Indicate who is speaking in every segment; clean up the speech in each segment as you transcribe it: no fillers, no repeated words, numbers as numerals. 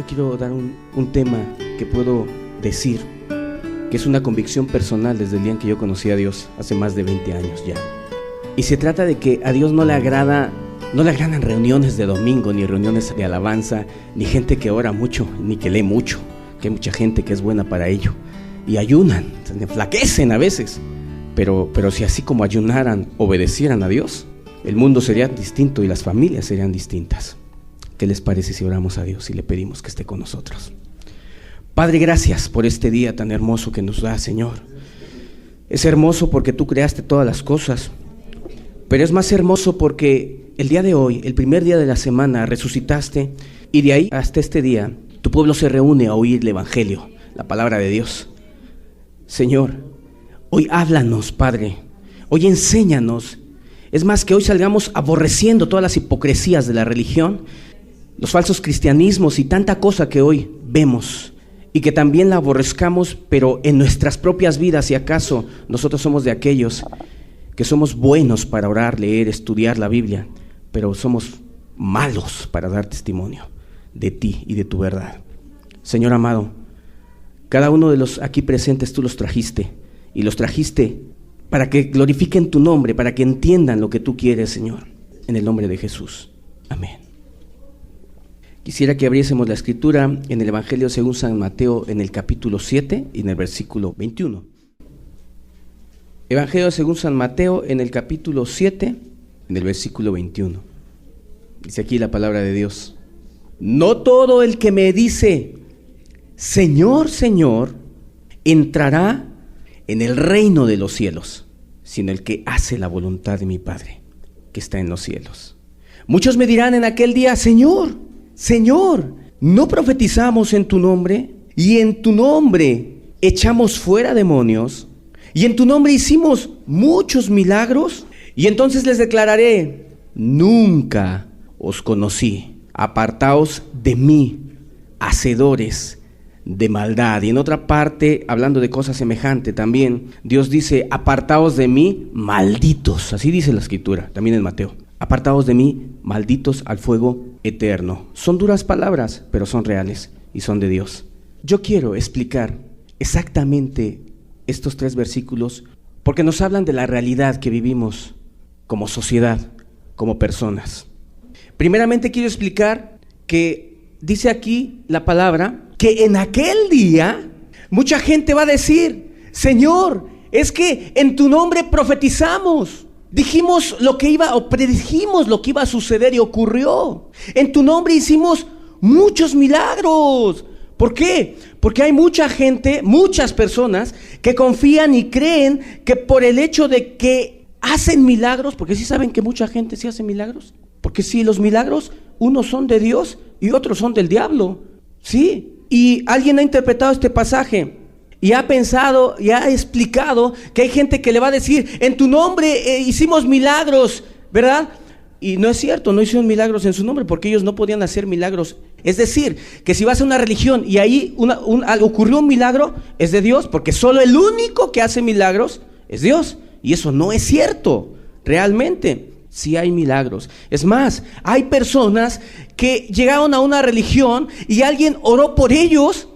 Speaker 1: Hoy quiero dar un tema que puedo decir que es una convicción personal desde el día en que yo conocí a Dios, hace más de 20 años ya. Y se trata de que a Dios no le agradan reuniones de domingo, ni reuniones de alabanza, ni gente que ora mucho, ni que lee mucho, que hay mucha gente que es buena para ello. Y ayunan, se enflaquecen a veces. Pero si así como ayunaran, obedecieran a Dios, el mundo sería distinto y las familias serían distintas. ¿Qué les parece si oramos a Dios y le pedimos que esté con nosotros? Padre, gracias por este día tan hermoso que nos da, Señor. Es hermoso porque tú creaste todas las cosas, pero es más hermoso porque el día de hoy, el primer día de la semana, resucitaste, y de ahí hasta este día tu pueblo se reúne a oír el Evangelio, la palabra de Dios. Señor, hoy háblanos, Padre, hoy enséñanos. Es más, que hoy salgamos aborreciendo todas las hipocresías de la religión, los falsos cristianismos y tanta cosa que hoy vemos, y que también la aborrezcamos, pero en nuestras propias vidas, si acaso nosotros somos de aquellos que somos buenos para orar, leer, estudiar la Biblia, pero somos malos para dar testimonio de ti y de tu verdad. Señor amado, cada uno de los aquí presentes tú los trajiste, y los trajiste para que glorifiquen tu nombre, para que entiendan lo que tú quieres, Señor, en el nombre de Jesús. Amén. Quisiera que abriésemos la escritura en el Evangelio según San Mateo, en el capítulo 7 y en el versículo 21. Evangelio según San Mateo, en el capítulo 7, en el versículo 21. Dice aquí la palabra de Dios: no todo el que me dice, Señor, Señor, entrará en el reino de los cielos, sino el que hace la voluntad de mi Padre, que está en los cielos. Muchos me dirán en aquel día, Señor, Señor, ¿no profetizamos en tu nombre? Y en tu nombre echamos fuera demonios, y en tu nombre hicimos muchos milagros. Y entonces les declararé, nunca os conocí, apartaos de mí, hacedores de maldad. Y en otra parte, hablando de cosas semejantes también, Dios dice, apartaos de mí, malditos. Así dice la escritura, también en Mateo. Apartaos de mí, malditos al fuego eterno. Son duras palabras, pero son reales y son de Dios. Yo quiero explicar exactamente estos 3 versículos porque nos hablan de la realidad que vivimos como sociedad, como personas. Primeramente quiero explicar que dice aquí la palabra que en aquel día mucha gente va a decir, Señor, es que en tu nombre profetizamos. Dijimos lo que iba, o predijimos lo que iba a suceder y ocurrió. En tu nombre hicimos muchos milagros. ¿Por qué? Porque hay mucha gente, muchas personas que confían y creen que por el hecho de que hacen milagros, porque sí saben que mucha gente sí hace milagros, porque sí, los milagros, unos son de Dios y otros son del diablo, sí. Y alguien ha interpretado este pasaje y ha pensado y ha explicado que hay gente que le va a decir, en tu nombre hicimos milagros, ¿verdad? Y no es cierto, no hicieron milagros en su nombre porque ellos no podían hacer milagros. Es decir, que si vas a una religión y ahí ocurrió un milagro, es de Dios, porque solo el único que hace milagros es Dios. Y eso no es cierto, realmente. Sí hay milagros. Es más, hay personas que llegaron a una religión y alguien oró por ellos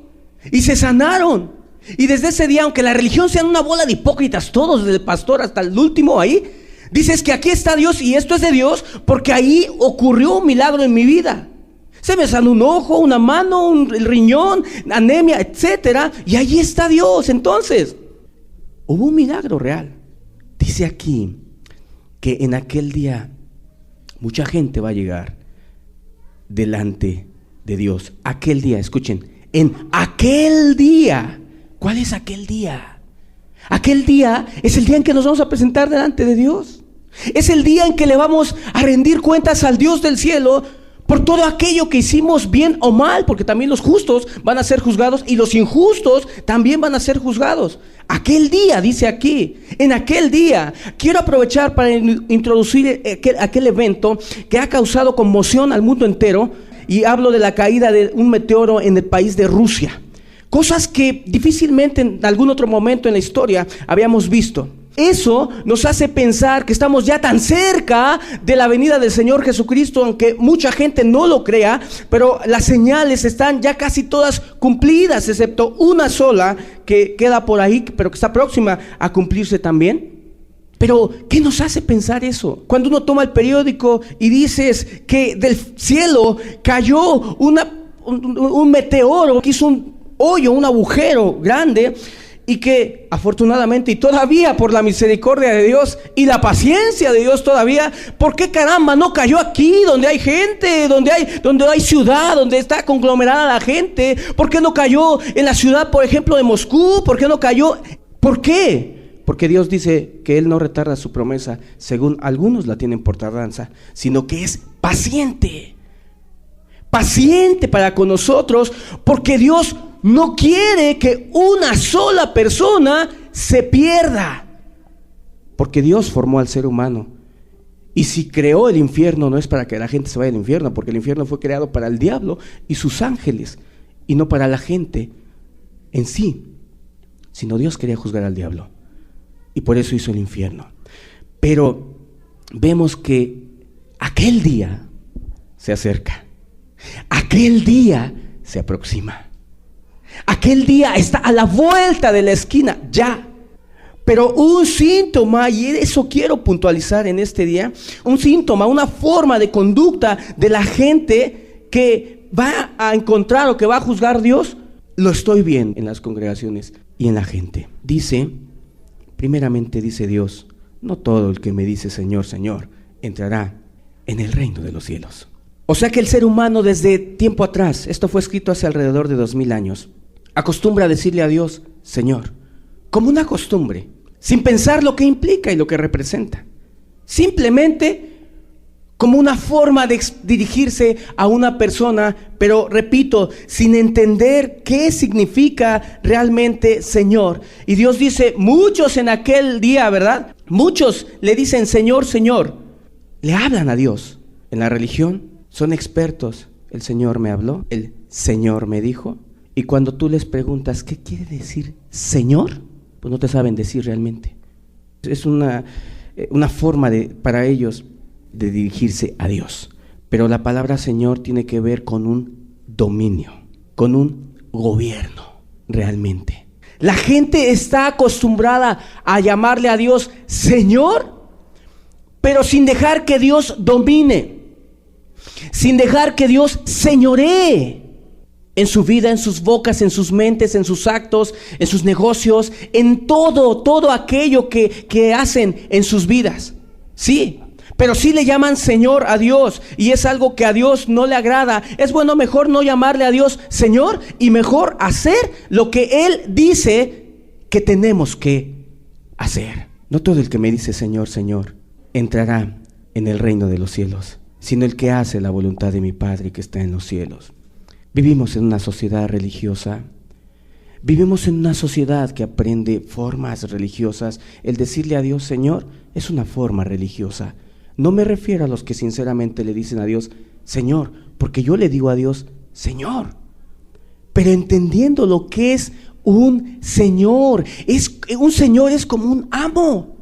Speaker 1: y se sanaron. Y desde ese día, aunque la religión sea una bola de hipócritas, todos, desde el pastor hasta el último ahí, dices que aquí está Dios y esto es de Dios porque ahí ocurrió un milagro en mi vida. Se me sanó un ojo, una mano, el riñón, anemia, etcétera, y ahí está Dios. Entonces, hubo un milagro real. Dice aquí que en aquel día mucha gente va a llegar delante de Dios. Aquel día, escuchen, en aquel día. ¿Cuál es aquel día? Aquel día es el día en que nos vamos a presentar delante de Dios. Es el día en que le vamos a rendir cuentas al Dios del cielo por todo aquello que hicimos bien o mal, porque también los justos van a ser juzgados y los injustos también van a ser juzgados. Aquel día, dice aquí, en aquel día. Quiero aprovechar para introducir aquel evento que ha causado conmoción al mundo entero, y hablo de la caída de un meteoro en el país de Rusia. Cosas que difícilmente en algún otro momento en la historia habíamos visto. Eso nos hace pensar que estamos ya tan cerca de la venida del Señor Jesucristo, aunque mucha gente no lo crea, pero las señales están ya casi todas cumplidas, excepto una sola que queda por ahí, pero que está próxima a cumplirse también. Pero, ¿qué nos hace pensar eso? Cuando uno toma el periódico y dices que del cielo cayó un meteoro que hizo un hoyo, un agujero grande, y que afortunadamente y todavía por la misericordia de Dios y la paciencia de Dios todavía, ¿por qué caramba no cayó aquí donde hay gente, donde hay ciudad, donde está conglomerada la gente? ¿Por qué no cayó en la ciudad, por ejemplo, de Moscú? ¿Por qué no cayó? ¿Por qué? Porque Dios dice que Él no retarda su promesa, según algunos la tienen por tardanza, sino que es paciente para con nosotros, porque Dios no quiere que una sola persona se pierda. Porque Dios formó al ser humano. Y si creó el infierno, no es para que la gente se vaya al infierno, porque el infierno fue creado para el diablo y sus ángeles, y no para la gente en sí. Sino Dios quería juzgar al diablo, y por eso hizo el infierno. Pero vemos que aquel día se acerca. Aquel día se aproxima. Aquel día está a la vuelta de la esquina, ya. Pero un síntoma, y eso quiero puntualizar en este día, un síntoma, una forma de conducta de la gente que va a encontrar o que va a juzgar a Dios, lo estoy viendo en las congregaciones y en la gente. Primeramente dice Dios, no todo el que me dice Señor, Señor, entrará en el reino de los cielos. O sea que el ser humano desde tiempo atrás, esto fue escrito hace alrededor de 2000 años, acostumbra a decirle a Dios, Señor, como una costumbre, sin pensar lo que implica y lo que representa. Simplemente como una forma de dirigirse a una persona, pero repito, sin entender qué significa realmente Señor. Y Dios dice, muchos en aquel día, ¿verdad? Muchos le dicen Señor, Señor, le hablan a Dios. En la religión son expertos. El Señor me habló, el Señor me dijo. Y cuando tú les preguntas, ¿qué quiere decir Señor? Pues no te saben decir realmente. Es una forma para ellos de dirigirse a Dios. Pero la palabra Señor tiene que ver con un dominio, con un gobierno, realmente. La gente está acostumbrada a llamarle a Dios Señor, pero sin dejar que Dios domine, sin dejar que Dios señoree en su vida, en sus bocas, en sus mentes, en sus actos, en sus negocios, en todo aquello que hacen en sus vidas. Sí, pero sí le llaman Señor a Dios, y es algo que a Dios no le agrada. Es bueno mejor no llamarle a Dios Señor y mejor hacer lo que Él dice que tenemos que hacer. No todo el que me dice Señor, Señor, entrará en el reino de los cielos, sino el que hace la voluntad de mi Padre que está en los cielos. Vivimos en una sociedad religiosa. Vivimos en una sociedad que aprende formas religiosas. El decirle a Dios Señor es una forma religiosa. No me refiero a los que sinceramente le dicen a Dios Señor, porque yo le digo a Dios Señor, pero entendiendo lo que es un Señor. Un Señor es como un amo.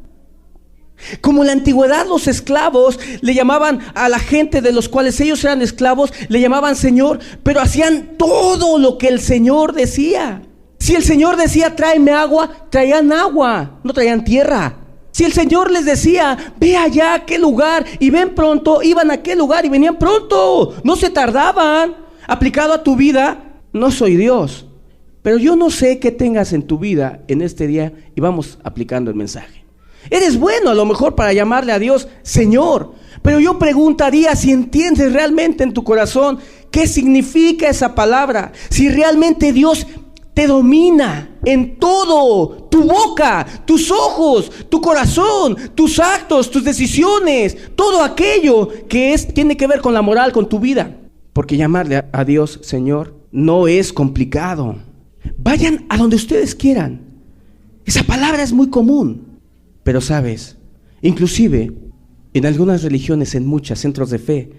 Speaker 1: Como en la antigüedad los esclavos le llamaban a la gente de los cuales ellos eran esclavos, le llamaban Señor, pero hacían todo lo que el Señor decía. Si el Señor decía tráeme agua, traían agua, no traían tierra. Si el Señor les decía ve allá a aquel lugar y ven pronto, iban a aquel lugar y venían pronto, no se tardaban. Aplicado a tu vida, no soy Dios, pero yo no sé qué tengas en tu vida en este día y vamos aplicando el mensaje. Eres bueno a lo mejor para llamarle a Dios Señor, pero yo preguntaría si entiendes realmente en tu corazón qué significa esa palabra, si realmente Dios te domina en todo, tu boca, tus ojos, tu corazón, tus actos, tus decisiones, todo aquello que tiene que ver con la moral, con tu vida. Porque llamarle a Dios Señor no es complicado. Vayan a donde ustedes quieran. Esa palabra es muy común. Pero sabes, inclusive en algunas religiones, en muchos centros de fe,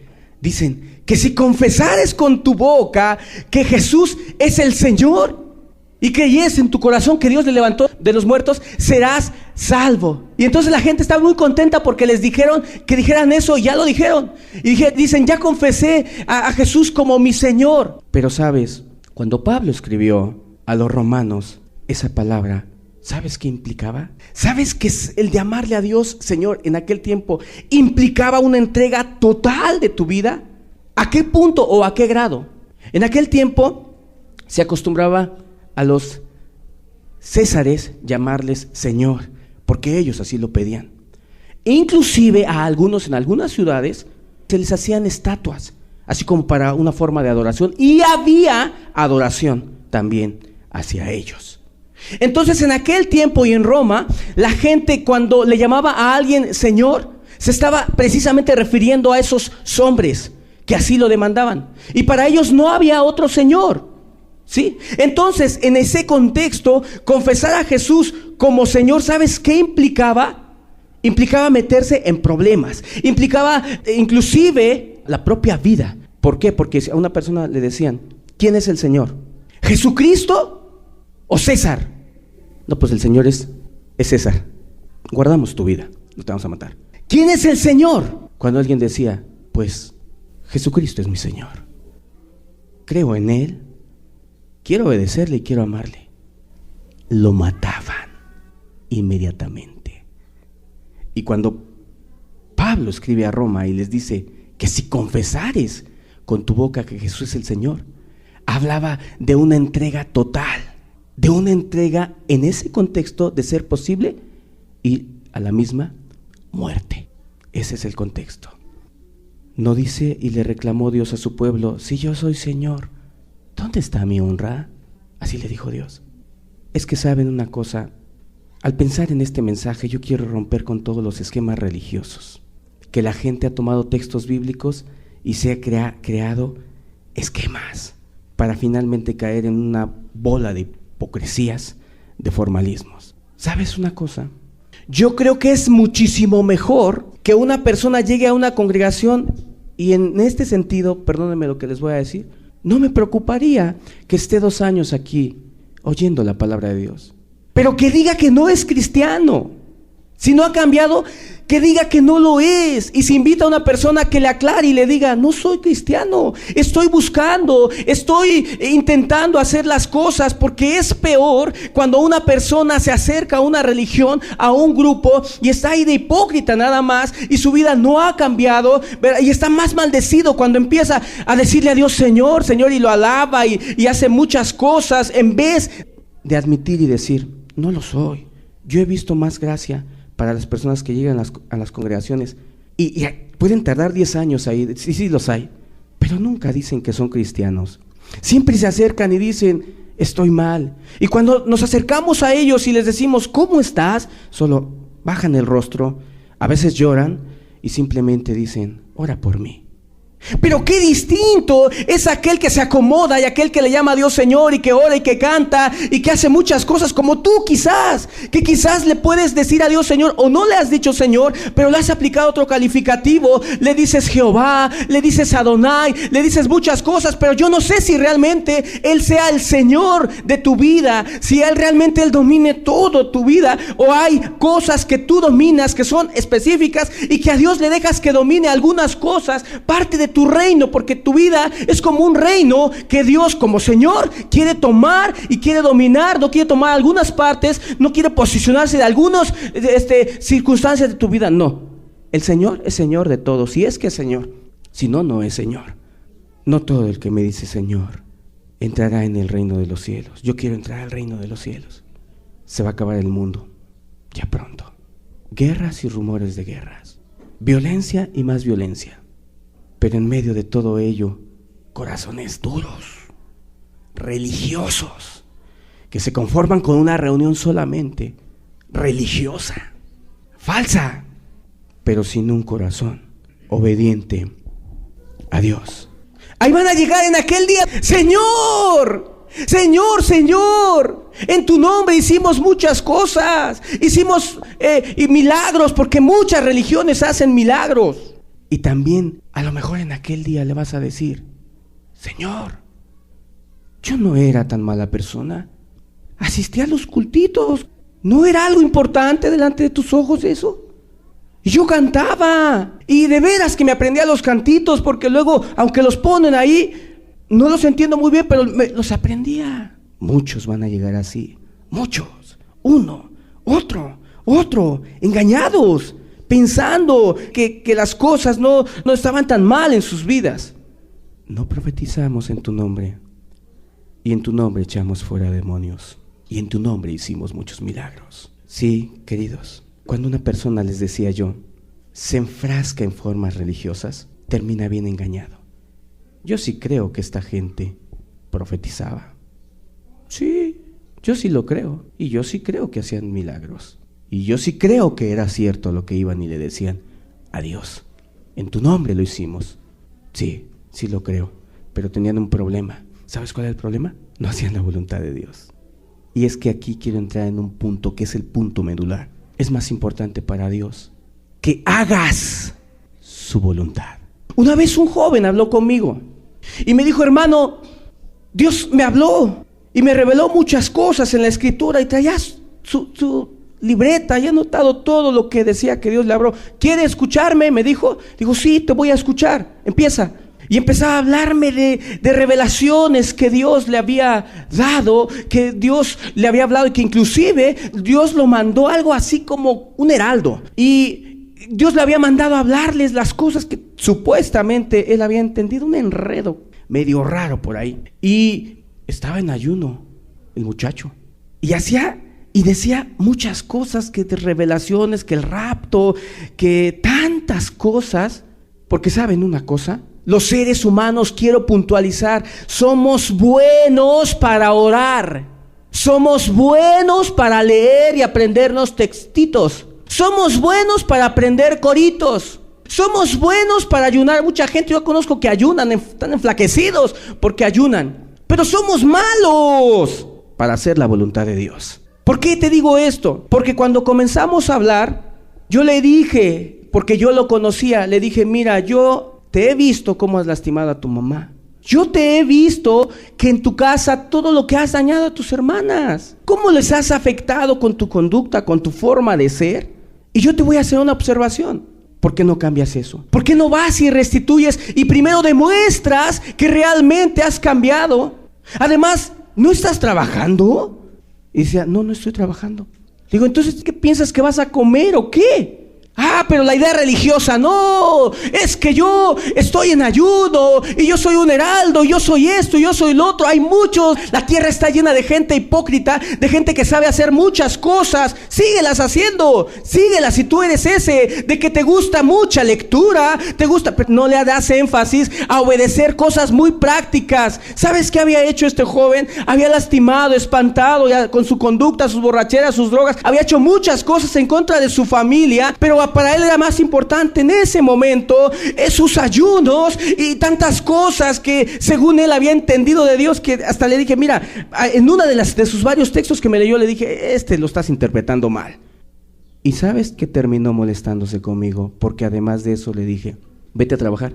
Speaker 1: dicen que si confesares con tu boca que Jesús es el Señor y creyes en tu corazón que Dios le levantó de los muertos, serás salvo. Y entonces la gente estaba muy contenta porque les dijeron que dijeran eso, y ya lo dijeron. Y dicen, ya confesé a Jesús como mi Señor. Pero sabes, cuando Pablo escribió a los romanos esa palabra, ¿sabes qué implicaba? ¿Sabes que el llamarle a Dios Señor en aquel tiempo implicaba una entrega total de tu vida? ¿A qué punto o a qué grado? En aquel tiempo se acostumbraba a los césares llamarles Señor, porque ellos así lo pedían. Inclusive a algunos en algunas ciudades se les hacían estatuas, así como para una forma de adoración, y había adoración también hacia ellos. Entonces en aquel tiempo y en Roma, la gente cuando le llamaba a alguien Señor, se estaba precisamente refiriendo a esos hombres que así lo demandaban, y para ellos no había otro Señor. ¿Sí? Entonces, en ese contexto, confesar a Jesús como Señor, ¿sabes qué implicaba? Implicaba meterse en problemas, implicaba inclusive la propia vida. ¿Por qué? Porque a una persona le decían, ¿quién es el Señor? ¿Jesucristo o César? No, pues el Señor es César. Guardamos tu vida, no te vamos a matar. ¿Quién es el Señor? Cuando alguien decía, pues Jesucristo es mi Señor, creo en Él, quiero obedecerle y quiero amarle, lo mataban inmediatamente. Y cuando Pablo escribe a Roma y les dice que si confesares con tu boca que Jesús es el Señor, hablaba de una entrega total, de una entrega en ese contexto de ser posible y a la misma muerte. Ese es el contexto. No dice, y le reclamó Dios a su pueblo, si yo soy Señor, ¿dónde está mi honra? Así le dijo Dios. Es que saben una cosa, al pensar en este mensaje yo quiero romper con todos los esquemas religiosos, que la gente ha tomado textos bíblicos y se ha creado esquemas para finalmente caer en una bola de hipocresías, de formalismos. ¿Sabes una cosa? Yo creo que es muchísimo mejor que una persona llegue a una congregación, y en este sentido, perdónenme lo que les voy a decir, no me preocuparía que esté 2 años aquí oyendo la palabra de Dios, pero que diga que no es cristiano. Si no ha cambiado, que diga que no lo es. Y si invita a una persona, que le aclare y le diga, no soy cristiano, estoy buscando, estoy intentando hacer las cosas. Porque es peor cuando una persona se acerca a una religión, a un grupo, y está ahí de hipócrita nada más, y su vida no ha cambiado, ¿verdad? Y está más maldecido cuando empieza a decirle a Dios Señor, Señor, y lo alaba y hace muchas cosas, en vez de admitir y decir, no lo soy. Yo he visto más gracia para las personas que llegan a las congregaciones y pueden tardar 10 años ahí, sí los hay, pero nunca dicen que son cristianos. Siempre se acercan y dicen, estoy mal. Y cuando nos acercamos a ellos y les decimos, ¿cómo estás?, solo bajan el rostro, a veces lloran y simplemente dicen, ora por mí. Pero qué distinto es aquel que se acomoda y aquel que le llama a Dios Señor y que ora y que canta y que hace muchas cosas como tú quizás, que quizás le puedes decir a Dios Señor o no le has dicho Señor, pero le has aplicado otro calificativo, le dices Jehová, le dices Adonai, le dices muchas cosas, pero yo no sé si realmente Él sea el Señor de tu vida, si Él realmente Él domine todo tu vida, o hay cosas que tú dominas que son específicas y que a Dios le dejas que domine algunas cosas, parte de tu reino, porque tu vida es como un reino que Dios como Señor quiere tomar y quiere dominar. No quiere tomar algunas partes, no quiere posicionarse de algunas circunstancias de tu vida. No, el Señor es Señor de todo, si es que es Señor. Si no, no es Señor. No todo el que me dice Señor entrará en el reino de los cielos. Yo quiero entrar al reino de los cielos. Se va a acabar el mundo ya pronto. Guerras y rumores de guerras, violencia y más violencia. Pero en medio de todo ello, corazones duros, religiosos, que se conforman con una reunión solamente religiosa, falsa, pero sin un corazón obediente a Dios. Ahí van a llegar en aquel día, Señor, Señor, Señor, en tu nombre hicimos muchas cosas, hicimos y milagros, porque muchas religiones hacen milagros. Y también a lo mejor en aquel día le vas a decir, Señor, yo no era tan mala persona, asistí a los cultitos, ¿No era algo importante delante de tus ojos eso? Y yo cantaba, y de veras que me aprendía los cantitos, porque luego, aunque los ponen ahí, no los entiendo muy bien, pero los aprendía. Muchos van a llegar así, muchos, uno, otro, engañados, pensando que las cosas no estaban tan mal en sus vidas. No profetizamos en tu nombre, y en tu nombre echamos fuera demonios, y en tu nombre hicimos muchos milagros. Sí, queridos. Cuando una persona, les decía yo, se enfrasca en formas religiosas, termina bien engañado. Yo sí creo que esta gente profetizaba. Sí, yo sí lo creo. Y yo sí creo que hacían milagros. Y yo sí creo que era cierto lo que iban y le decían a Dios. En tu nombre lo hicimos. Sí, sí lo creo. Pero tenían un problema. ¿Sabes cuál es el problema? No hacían la voluntad de Dios. Y es que aquí quiero entrar en un punto que es el punto medular. Es más importante para Dios que hagas su voluntad. Una vez un joven habló conmigo y me dijo: hermano, Dios me habló y me reveló muchas cosas en la escritura, y traía su libreta y he anotado todo lo que decía que Dios le habló. ¿Quiere escucharme?, me dijo. Digo: sí, te voy a escuchar. Empieza. Y empezaba a hablarme de revelaciones que Dios le había dado, que Dios le había hablado, y que inclusive Dios lo mandó algo así como un heraldo. Y Dios le había mandado a hablarles las cosas que supuestamente él había entendido. Un enredo medio raro por ahí. Y estaba en ayuno el muchacho. Y decía muchas cosas, que de revelaciones, que el rapto, que tantas cosas. Porque ¿saben una cosa? Los seres humanos, quiero puntualizar, somos buenos para orar, somos buenos para leer y aprendernos textitos, somos buenos para aprender coritos, somos buenos para ayunar. Mucha gente yo conozco que ayunan, están enflaquecidos porque ayunan, pero somos malos para hacer la voluntad de Dios. ¿Por qué te digo esto? Porque cuando comenzamos a hablar, yo le dije, porque yo lo conocía, le dije: mira, yo te he visto cómo has lastimado a tu mamá. Yo te he visto que en tu casa todo lo que has dañado a tus hermanas, cómo les has afectado con tu conducta, con tu forma de ser. Y yo te voy a hacer una observación. ¿Por qué no cambias eso? ¿Por qué no vas y restituyes y primero demuestras que realmente has cambiado? Además, ¿no estás trabajando? Y decía: no estoy trabajando. Digo: entonces, ¿qué piensas que vas a comer o qué? Ah, pero la idea religiosa, no, es que yo estoy en ayuno y yo soy un heraldo, yo soy esto, yo soy lo otro. Hay muchos, la tierra está llena de gente hipócrita, de gente que sabe hacer muchas cosas. Síguelas haciendo, síguelas si tú eres ese, de que te gusta mucha lectura, te gusta, pero no le das énfasis a obedecer cosas muy prácticas. ¿Sabes qué había hecho este joven? Había lastimado, espantado ya con su conducta, sus borracheras, sus drogas, había hecho muchas cosas en contra de su familia, pero para él era más importante en ese momento sus ayunos y tantas cosas que según él había entendido de Dios, que hasta le dije: mira, en una de sus varios textos que me leyó, le dije: lo estás interpretando mal. Y ¿sabes qué terminó molestándose conmigo? Porque además de eso le dije: vete a trabajar.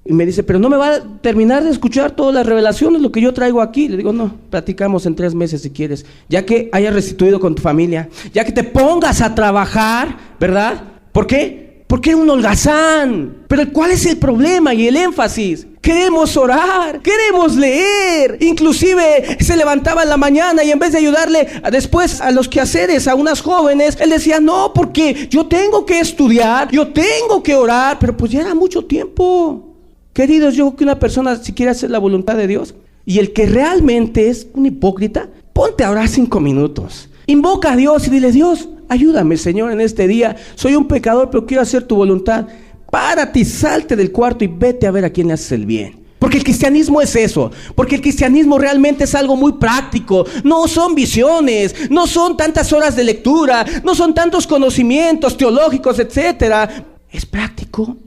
Speaker 1: Y me dice: pero no me va a terminar de escuchar todas las revelaciones, lo que yo traigo aquí. Le digo: no, platicamos en 3 meses si quieres, ya que hayas restituido con tu familia, ya que te pongas a trabajar, ¿verdad? ¿Por qué? Porque era un holgazán. Pero ¿cuál es el problema y el énfasis? Queremos orar, queremos leer. Inclusive se levantaba en la mañana y en vez de ayudarle después a los quehaceres a unas jóvenes, él decía: no, porque yo tengo que estudiar, yo tengo que orar. Pero pues ya era mucho tiempo. Queridos, yo creo que una persona, si quiere hacer la voluntad de Dios, y el que realmente es un hipócrita, ponte a orar 5 minutos. Invoca a Dios y dile: Dios, ayúdame, Señor, en este día. Soy un pecador, pero quiero hacer tu voluntad. Párate y salte del cuarto y vete a ver a quién le haces el bien. Porque el cristianismo es eso. Porque el cristianismo realmente es algo muy práctico. No son visiones, no son tantas horas de lectura, no son tantos conocimientos teológicos, etcétera. Es práctico,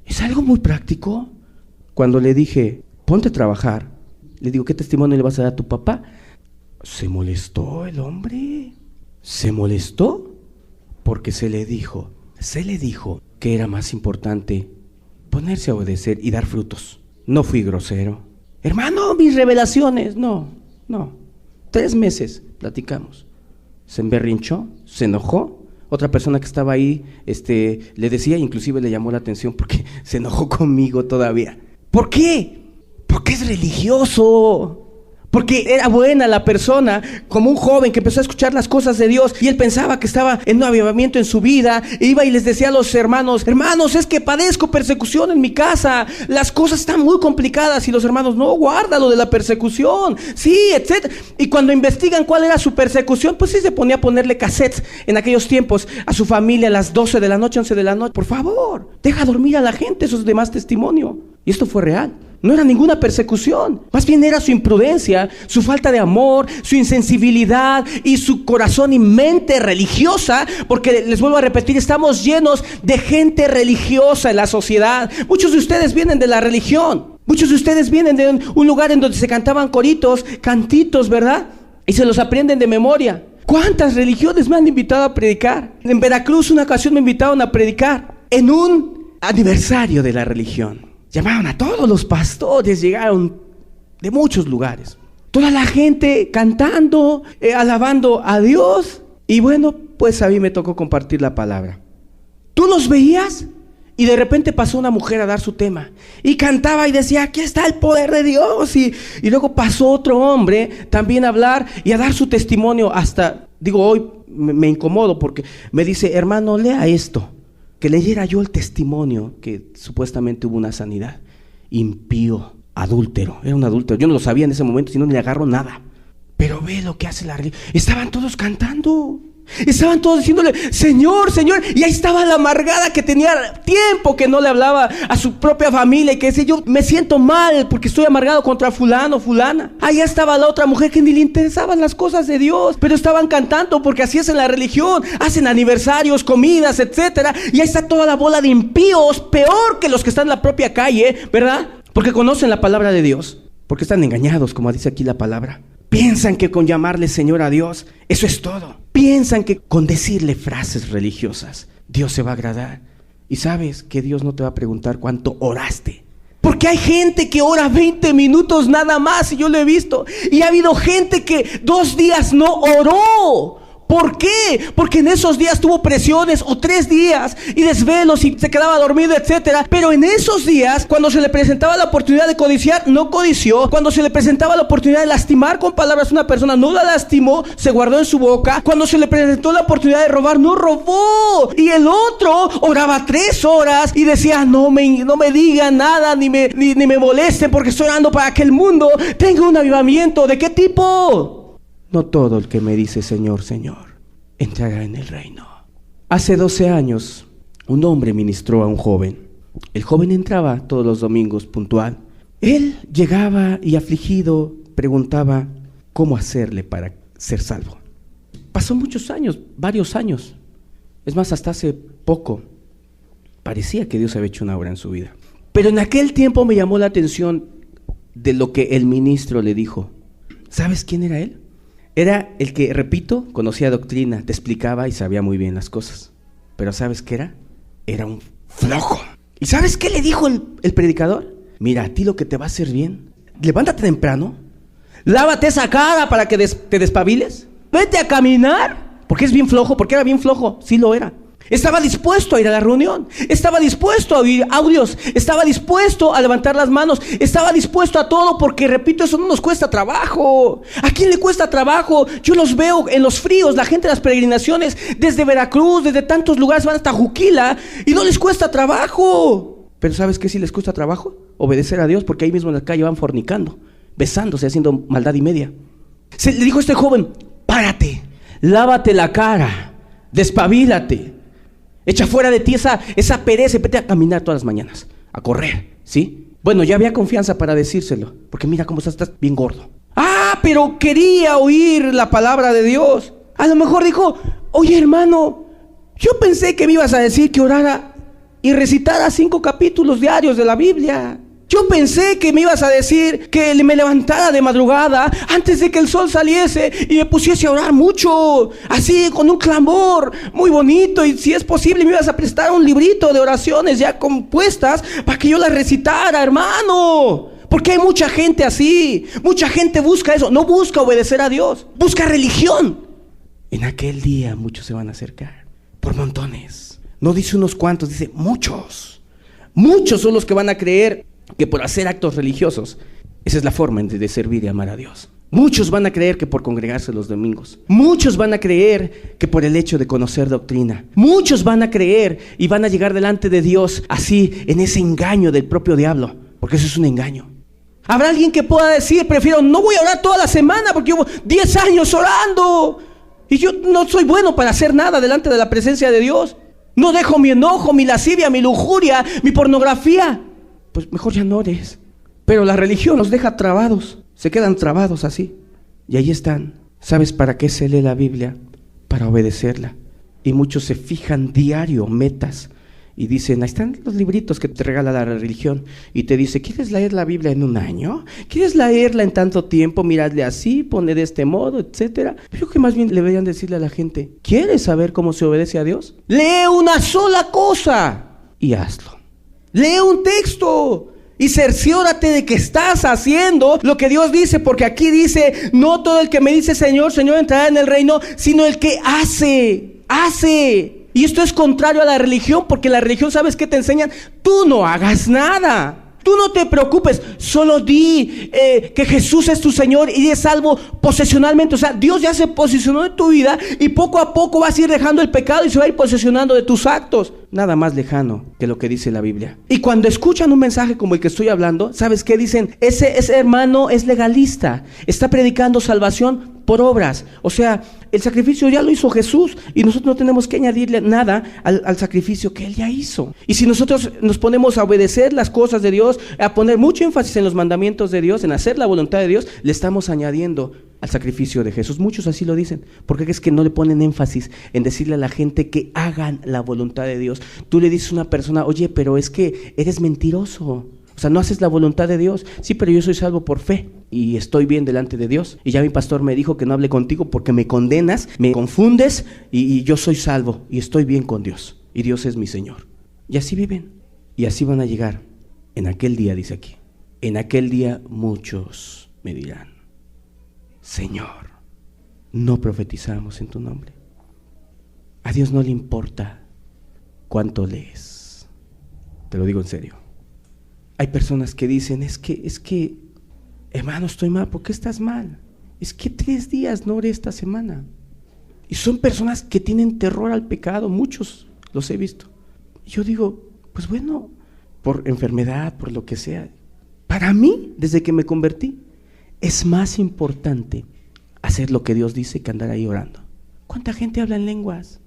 Speaker 1: es algo muy práctico. Cuando le dije: ponte a trabajar, le digo: ¿qué testimonio le vas a dar a tu papá? Se molestó el hombre. Se molestó porque se le dijo que era más importante ponerse a obedecer y dar frutos. No fui grosero. Hermano, mis revelaciones, no. 3 meses platicamos. se emberrinchó, se enojó. Otra persona que estaba ahí le decía, inclusive le llamó la atención porque se enojó conmigo todavía. ¿Por qué? Porque es religioso. Porque era buena la persona, como un joven que empezó a escuchar las cosas de Dios y él pensaba que estaba en un avivamiento en su vida. Iba y les decía a los hermanos, hermanos, es que padezco persecución en mi casa, las cosas están muy complicadas. Y los hermanos, no, guarda lo de la persecución, sí, etc. Y cuando investigan cuál era su persecución, pues sí se ponía a ponerle cassettes en aquellos tiempos a su familia a las 12 de la noche, 11 de la noche. Por favor, deja dormir a la gente, eso es de más testimonio. Y esto fue real. No era ninguna persecución, más bien era su imprudencia, su falta de amor, su insensibilidad y su corazón y mente religiosa, porque les vuelvo a repetir, estamos llenos de gente religiosa en la sociedad. Muchos de ustedes vienen de la religión, muchos de ustedes vienen de un lugar en donde se cantaban coritos, cantitos, ¿verdad? Y se los aprenden de memoria. ¿Cuántas religiones me han invitado a predicar? En Veracruz una ocasión me invitaron a predicar en un aniversario de la religión. Llamaron a todos los pastores, llegaron de muchos lugares. Toda la gente cantando, alabando a Dios. Y bueno, pues a mí me tocó compartir la palabra. ¿Tú los veías? Y de repente pasó una mujer a dar su tema. Y cantaba y decía, aquí está el poder de Dios. Y luego pasó otro hombre también a hablar y a dar su testimonio. Hasta, hoy me incomodo porque me dice, hermano, lea esto. Que leyera yo el testimonio que supuestamente hubo una sanidad. Impío, adúltero, era un adúltero. Yo no lo sabía en ese momento, si no le agarro nada. Pero ve lo que hace la religión. Estaban todos cantando, estaban todos diciéndole, Señor, Señor. Y ahí estaba la amargada que tenía tiempo que no le hablaba a su propia familia y que decía, yo me siento mal porque estoy amargado contra fulano, fulana. Allá estaba la otra mujer que ni le interesaban las cosas de Dios, pero estaban cantando porque así es en la religión. Hacen aniversarios, comidas, etcétera. Y ahí está toda la bola de impíos, peor que los que están en la propia calle, ¿verdad? Porque conocen la palabra de Dios, porque están engañados, como dice aquí la palabra. Piensan que con llamarle Señor a Dios, eso es todo. Piensan que con decirle frases religiosas, Dios se va a agradar. Y sabes que Dios no te va a preguntar cuánto oraste. Porque hay gente que ora 20 minutos nada más, y yo lo he visto. Y ha habido gente que 2 días no oró. ¿Por qué? Porque en esos días tuvo presiones, o 3 días, y desvelos, y se quedaba dormido, etcétera. Pero en esos días, cuando se le presentaba la oportunidad de codiciar, no codició. Cuando se le presentaba la oportunidad de lastimar con palabras a una persona, no la lastimó, se guardó en su boca. Cuando se le presentó la oportunidad de robar, no robó. Y el otro oraba 3 horas y decía, no me digan nada, ni me molesten, porque estoy orando para que el mundo tenga un avivamiento. ¿De qué tipo? No todo el que me dice Señor, Señor, entrará en el reino. Hace 12 años, un hombre ministró a un joven. El joven entraba todos los domingos puntual. Él llegaba y afligido preguntaba cómo hacerle para ser salvo. Pasó muchos años, varios años. Es más, hasta hace poco parecía que Dios había hecho una obra en su vida. Pero en aquel tiempo me llamó la atención de lo que el ministro le dijo. ¿Sabes quién era él? Era el que, repito, conocía doctrina, te explicaba y sabía muy bien las cosas. Pero ¿sabes qué era? Era un flojo. ¿Y sabes qué le dijo el predicador? Mira, a ti lo que te va a hacer bien, levántate temprano, lávate esa cara para que te despabiles, vete a caminar, porque es bien flojo, porque era bien flojo, sí lo era. Estaba dispuesto a ir a la reunión, estaba dispuesto a oír audios, estaba dispuesto a levantar las manos, estaba dispuesto a todo, porque repito, eso no nos cuesta trabajo. ¿A quién le cuesta trabajo? Yo los veo en los fríos, la gente de las peregrinaciones, desde Veracruz, desde tantos lugares, van hasta Juquila, y no les cuesta trabajo. Pero ¿sabes qué sí les cuesta trabajo? Obedecer a Dios, porque ahí mismo en la calle van fornicando, besándose, haciendo maldad y media. Le dijo a este joven, párate, lávate la cara, despabilate. Echa fuera de ti esa pereza y vete a caminar todas las mañanas, a correr, ¿sí? Bueno, ya había confianza para decírselo, porque mira cómo estás bien gordo. Ah, pero quería oír la palabra de Dios. A lo mejor dijo, oye hermano, yo pensé que me ibas a decir que orara y recitara 5 capítulos diarios de la Biblia. Yo pensé que me ibas a decir que me levantara de madrugada antes de que el sol saliese y me pusiese a orar mucho, así con un clamor muy bonito, y si es posible me ibas a prestar un librito de oraciones ya compuestas para que yo las recitara, hermano. Porque hay mucha gente así, mucha gente busca eso, no busca obedecer a Dios, busca religión. En aquel día muchos se van a acercar, por montones. No dice unos cuantos, dice muchos. Muchos son los que van a creer que por hacer actos religiosos, esa es la forma de servir y amar a Dios. Muchos van a creer que por congregarse los domingos. Muchos van a creer que por el hecho de conocer doctrina. Muchos van a creer y van a llegar delante de Dios así, en ese engaño del propio diablo, porque eso es un engaño. Habrá alguien que pueda decir, prefiero, no voy a orar toda la semana porque llevo 10 años orando y yo no soy bueno para hacer nada delante de la presencia de Dios. No dejo mi enojo, mi lascivia, mi lujuria, mi pornografía. Pues mejor ya no ores. Pero la religión nos deja trabados, se quedan trabados así. Y ahí están. ¿Sabes para qué se lee la Biblia? Para obedecerla. Y muchos se fijan diario metas y dicen, ahí están los libritos que te regala la religión. Y te dice, ¿quieres leer la Biblia en un año? ¿Quieres leerla en tanto tiempo? Miradle así, pone de este modo, etcétera. Pero que más bien le deberían decirle a la gente, ¿quieres saber cómo se obedece a Dios? Lee una sola cosa y hazlo. Lee un texto y cerciórate de que estás haciendo lo que Dios dice, porque aquí dice, no todo el que me dice Señor, Señor entrará en el reino, sino el que hace. Y esto es contrario a la religión, porque la religión, ¿sabes qué te enseñan? Tú no hagas nada. Tú no te preocupes, solo di que Jesús es tu Señor y es salvo posesionalmente. O sea, Dios ya se posicionó en tu vida y poco a poco vas a ir dejando el pecado y se va a ir posesionando de tus actos. Nada más lejano que lo que dice la Biblia. Y cuando escuchan un mensaje como el que estoy hablando, ¿sabes qué dicen? Ese hermano es legalista, está predicando salvación por obras. O sea, el sacrificio ya lo hizo Jesús y nosotros no tenemos que añadirle nada al sacrificio que Él ya hizo. Y si nosotros nos ponemos a obedecer las cosas de Dios, a poner mucho énfasis en los mandamientos de Dios, en hacer la voluntad de Dios, le estamos añadiendo al sacrificio de Jesús. Muchos así lo dicen, porque es que no le ponen énfasis en decirle a la gente que hagan la voluntad de Dios. Tú le dices a una persona, oye, pero es que eres mentiroso, o sea, no haces la voluntad de Dios. Sí, pero yo soy salvo por fe y estoy bien delante de Dios. Y ya mi pastor me dijo que no hable contigo porque me condenas, me confundes y yo soy salvo y estoy bien con Dios. Y Dios es mi Señor. Y así viven. Y así van a llegar. En aquel día, dice aquí, en aquel día muchos me dirán, Señor, no profetizamos en tu nombre. A Dios no le importa cuánto lees. Te lo digo en serio. Hay personas que dicen, es que, hermano, estoy mal. ¿Por qué estás mal? Es que 3 días no oré esta semana. Y son personas que tienen terror al pecado, muchos los he visto. Y yo digo, pues bueno, por enfermedad, por lo que sea. Para mí, desde que me convertí, es más importante hacer lo que Dios dice que andar ahí orando. ¿Cuánta gente habla en lenguas?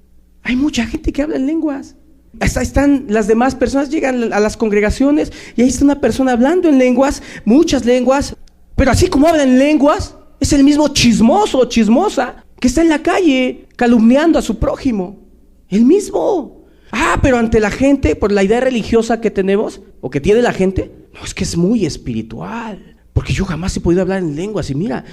Speaker 1: Hay mucha gente que habla en lenguas. Hasta están las demás personas, llegan a las congregaciones y ahí está una persona hablando en lenguas, muchas lenguas, pero así como habla en lenguas, es el mismo chismoso o chismosa que está en la calle calumniando a su prójimo. El mismo. Pero ante la gente, por la idea religiosa que tenemos, o que tiene la gente, no, es que es muy espiritual, porque yo jamás he podido hablar en lenguas, y mira,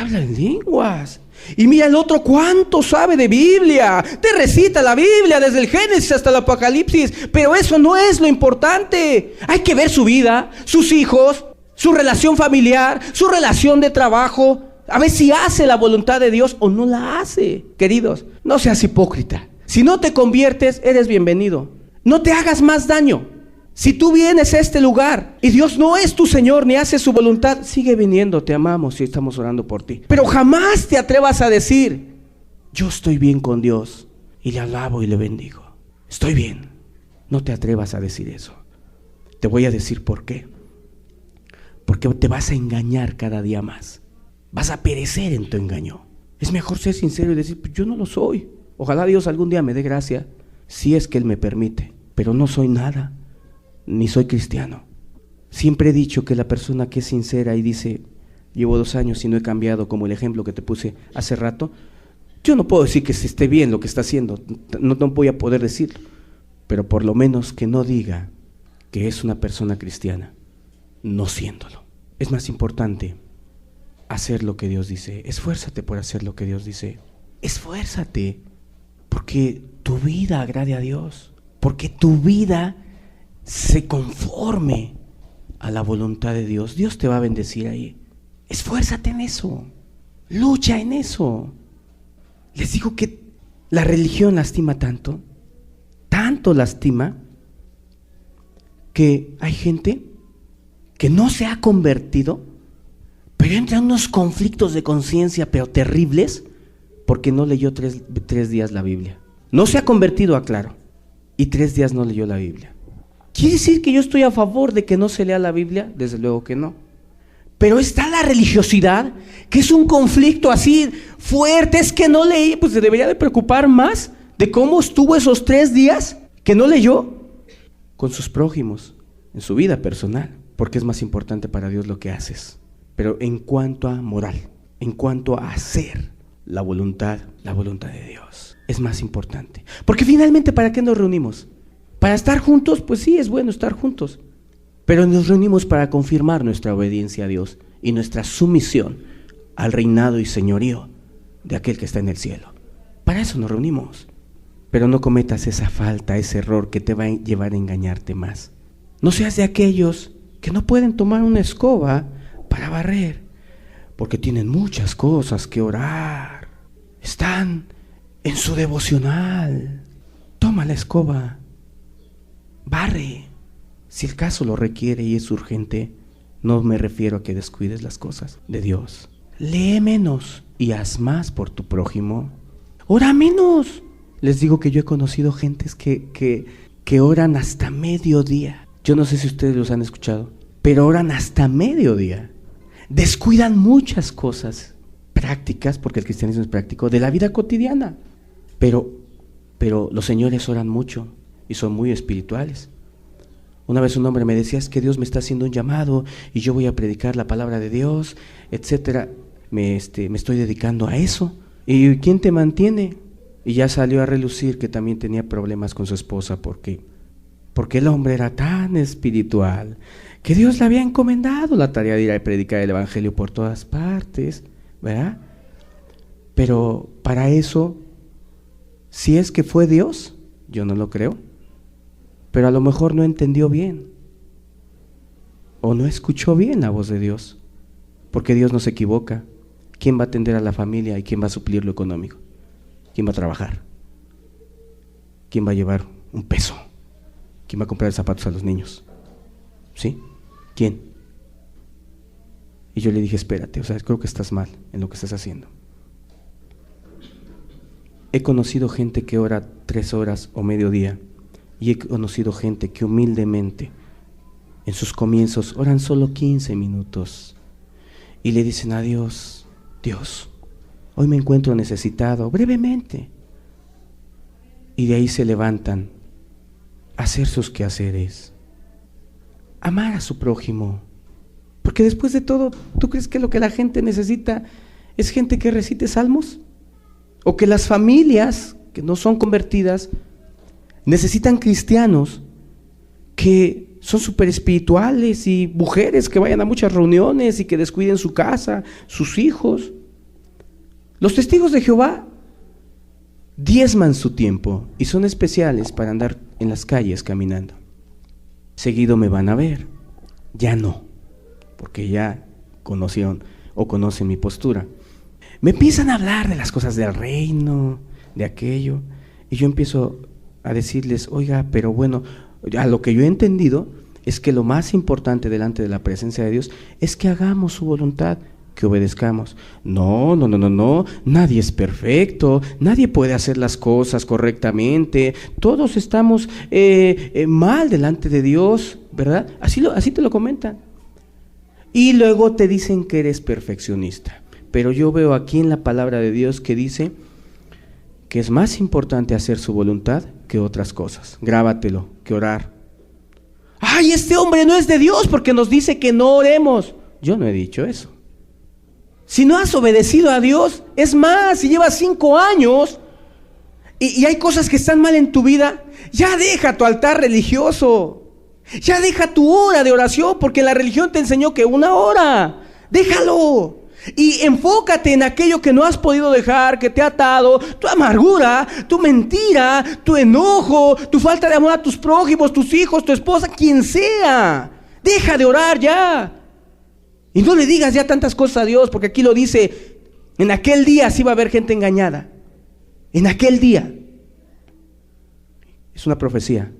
Speaker 1: habla en lenguas. Y mira el otro, ¿cuánto sabe de Biblia? Te recita la Biblia desde el Génesis hasta el Apocalipsis. Pero eso no es lo importante. Hay que ver su vida, sus hijos, su relación familiar, su relación de trabajo. A ver si hace la voluntad de Dios o no la hace. Queridos, no seas hipócrita. Si no te conviertes, eres bienvenido. No te hagas más daño. Si tú vienes a este lugar y Dios no es tu Señor ni hace su voluntad, sigue viniendo, te amamos y estamos orando por ti. Pero jamás te atrevas a decir, yo estoy bien con Dios y le alabo y le bendigo. Estoy bien. No te atrevas a decir eso. Te voy a decir por qué. Porque te vas a engañar cada día más. Vas a perecer en tu engaño. Es mejor ser sincero y decir, pues yo no lo soy. Ojalá Dios algún día me dé gracia, si es que Él me permite. Pero no soy nada. Ni soy cristiano. Siempre he dicho que la persona que es sincera y dice, llevo 2 años y no he cambiado, como el ejemplo que te puse hace rato, yo no puedo decir que se esté bien lo que está haciendo, no voy a poder decirlo, pero por lo menos que no diga que es una persona cristiana, no siéndolo. Es más importante hacer lo que Dios dice. Esfuérzate por hacer lo que Dios dice. Esfuérzate porque tu vida agrade a Dios, porque tu vida se conforme a la voluntad de Dios. Dios te va a bendecir ahí. Esfuérzate en eso. Lucha en eso. Les digo que la religión lastima tanto, tanto lastima, que hay gente que no se ha convertido, pero entra en unos conflictos de conciencia, pero terribles, porque no leyó tres días la Biblia. No se ha convertido, aclaro, y 3 días no leyó la Biblia. ¿Quiere decir que yo estoy a favor de que no se lea la Biblia? Desde luego que no. Pero está la religiosidad, que es un conflicto así fuerte, es que no leí, pues se debería de preocupar más de cómo estuvo esos 3 días que no leyó con sus prójimos, en su vida personal, porque es más importante para Dios lo que haces. Pero en cuanto a moral, en cuanto a hacer la voluntad de Dios, es más importante. Porque finalmente, ¿para qué nos reunimos? ¿Para estar juntos? Pues sí, es bueno estar juntos. Pero nos reunimos para confirmar nuestra obediencia a Dios y nuestra sumisión al reinado y señorío de aquel que está en el cielo. Para eso nos reunimos. Pero no cometas esa falta, ese error que te va a llevar a engañarte más. No seas de aquellos que no pueden tomar una escoba para barrer, porque tienen muchas cosas que orar. Están en su devocional. Toma la escoba, barre. Si el caso lo requiere y es urgente, no me refiero a que descuides las cosas de Dios. Lee menos y haz más por tu prójimo. Ora menos. Les digo que yo he conocido gentes que oran hasta mediodía. Yo no sé si ustedes los han escuchado, pero oran hasta mediodía. Descuidan muchas cosas prácticas, porque el cristianismo es práctico, de la vida cotidiana. Pero los señores oran mucho y son muy espirituales. Una vez un hombre me decía, es que Dios me está haciendo un llamado y yo voy a predicar la palabra de Dios, etcétera. Me estoy dedicando a eso. ¿Y quién te mantiene? Y ya salió a relucir que también tenía problemas con su esposa porque el hombre era tan espiritual que Dios le había encomendado la tarea de ir a predicar el evangelio por todas partes, ¿verdad? Pero para eso, si es que fue Dios, yo no lo creo, pero a lo mejor no entendió bien o no escuchó bien la voz de Dios, porque Dios no se equivoca. ¿Quién va a atender a la familia y quién va a suplir lo económico? ¿Quién va a trabajar? ¿Quién va a llevar un peso? ¿Quién va a comprar zapatos a los niños? ¿Sí? ¿Quién? Y yo le dije, espérate, creo que estás mal en lo que estás haciendo. He conocido gente que ora 3 horas o mediodía, y he conocido gente que humildemente, en sus comienzos, oran solo 15 minutos, y le dicen a Dios, Dios, hoy me encuentro necesitado, brevemente. Y de ahí se levantan a hacer sus quehaceres, amar a su prójimo. Porque después de todo, ¿tú crees que lo que la gente necesita es gente que recite salmos? ¿O que las familias que no son convertidas necesitan cristianos que son súper espirituales y mujeres que vayan a muchas reuniones y que descuiden su casa, sus hijos? Los testigos de Jehová diezman su tiempo y son especiales para andar en las calles caminando. Seguido me van a ver, ya no, porque ya conocieron o conocen mi postura. Me empiezan a hablar de las cosas del reino, de aquello, y yo empiezo a decirles, oiga, pero bueno, a lo que yo he entendido es que lo más importante delante de la presencia de Dios es que hagamos su voluntad, que obedezcamos. No, nadie es perfecto, nadie puede hacer las cosas correctamente, todos estamos mal delante de Dios, ¿verdad? Así te lo comentan. Y luego te dicen que eres perfeccionista. Pero yo veo aquí en la palabra de Dios que dice que es más importante hacer su voluntad que otras cosas. Grábatelo, que orar. ¡Ay, este hombre no es de Dios porque nos dice que no oremos! Yo no he dicho eso. Si no has obedecido a Dios, es más, si llevas 5 años y hay cosas que están mal en tu vida, ya deja tu altar religioso, ya deja tu hora de oración, porque la religión te enseñó que 1 hora, déjalo. Y enfócate en aquello que no has podido dejar, que te ha atado, tu amargura, tu mentira, tu enojo, tu falta de amor a tus prójimos, tus hijos, tu esposa, quien sea. Deja de orar ya. Y no le digas ya tantas cosas a Dios, porque aquí lo dice, en aquel día sí va a haber gente engañada. En aquel día. Es una profecía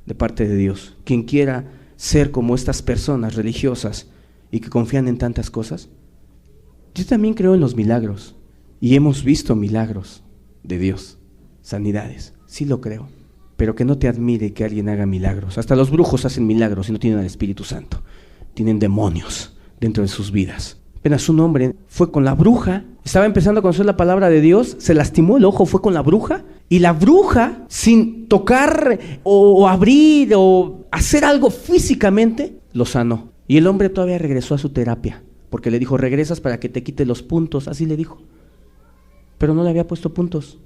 Speaker 1: de parte de Dios. Quien quiera ser como estas personas religiosas y que confían en tantas cosas. Yo también creo en los milagros y hemos visto milagros de Dios, sanidades, sí lo creo, pero que no te admire que alguien haga milagros. Hasta los brujos hacen milagros y no tienen al Espíritu Santo, tienen demonios dentro de sus vidas. Apenas un hombre fue con la bruja, estaba empezando a conocer la palabra de Dios, se lastimó el ojo, fue con la bruja, y la bruja, sin tocar o abrir o hacer algo físicamente, lo sanó. Y el hombre todavía regresó a su terapia, porque le dijo, regresas para que te quite los puntos, así le dijo. Pero no le había puesto puntos.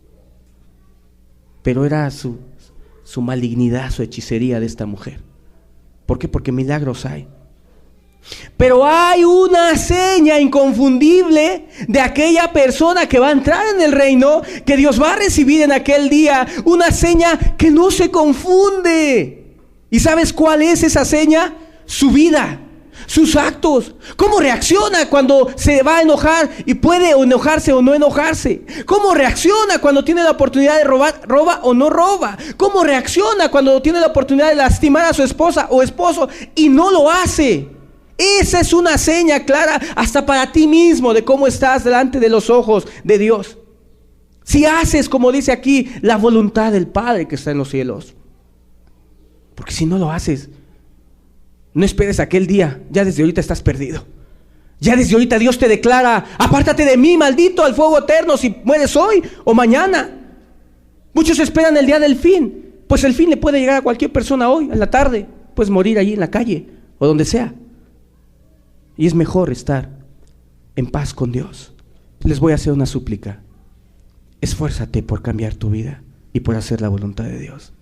Speaker 1: Pero era su malignidad, su hechicería de esta mujer. ¿Por qué? Porque milagros hay. Pero hay una seña inconfundible de aquella persona que va a entrar en el reino, que Dios va a recibir en aquel día, una seña que no se confunde. ¿Y sabes cuál es esa seña? Su vida, sus actos, cómo reacciona cuando se va a enojar y puede o enojarse o no enojarse, cómo reacciona cuando tiene la oportunidad de robar, roba o no roba, cómo reacciona cuando tiene la oportunidad de lastimar a su esposa o esposo y no lo hace. Esa es una seña clara hasta para ti mismo de cómo estás delante de los ojos de Dios. Si haces, como dice aquí, la voluntad del Padre que está en los cielos. Porque si no lo haces, no esperes aquel día, ya desde ahorita estás perdido. Ya desde ahorita Dios te declara, apártate de mí, maldito, al fuego eterno, si mueres hoy o mañana. Muchos esperan el día del fin, pues el fin le puede llegar a cualquier persona hoy, en la tarde. Puedes morir allí en la calle o donde sea. Y es mejor estar en paz con Dios. Les voy a hacer una súplica. Esfuérzate por cambiar tu vida y por hacer la voluntad de Dios.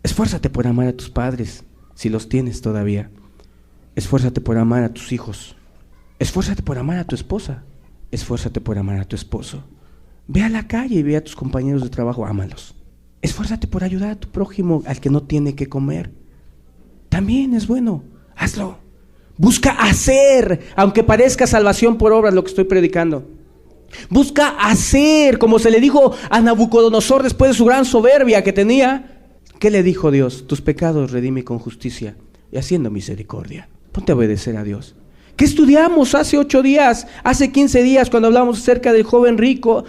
Speaker 1: Esfuérzate por amar a tus padres, si los tienes todavía. Esfuérzate por amar a tus hijos. Esfuérzate por amar a tu esposa. Esfuérzate por amar a tu esposo. Ve a la calle y ve a tus compañeros de trabajo, ámalos. Esfuérzate por ayudar a tu prójimo, al que no tiene que comer. También es bueno, hazlo. Busca hacer, aunque parezca salvación por obras lo que estoy predicando. Busca hacer, como se le dijo a Nabucodonosor después de su gran soberbia que tenía. ¿Qué le dijo Dios? Tus pecados redime con justicia y haciendo misericordia. Ponte a obedecer a Dios. ¿Qué estudiamos hace 8 días, hace 15 días cuando hablamos acerca del joven rico?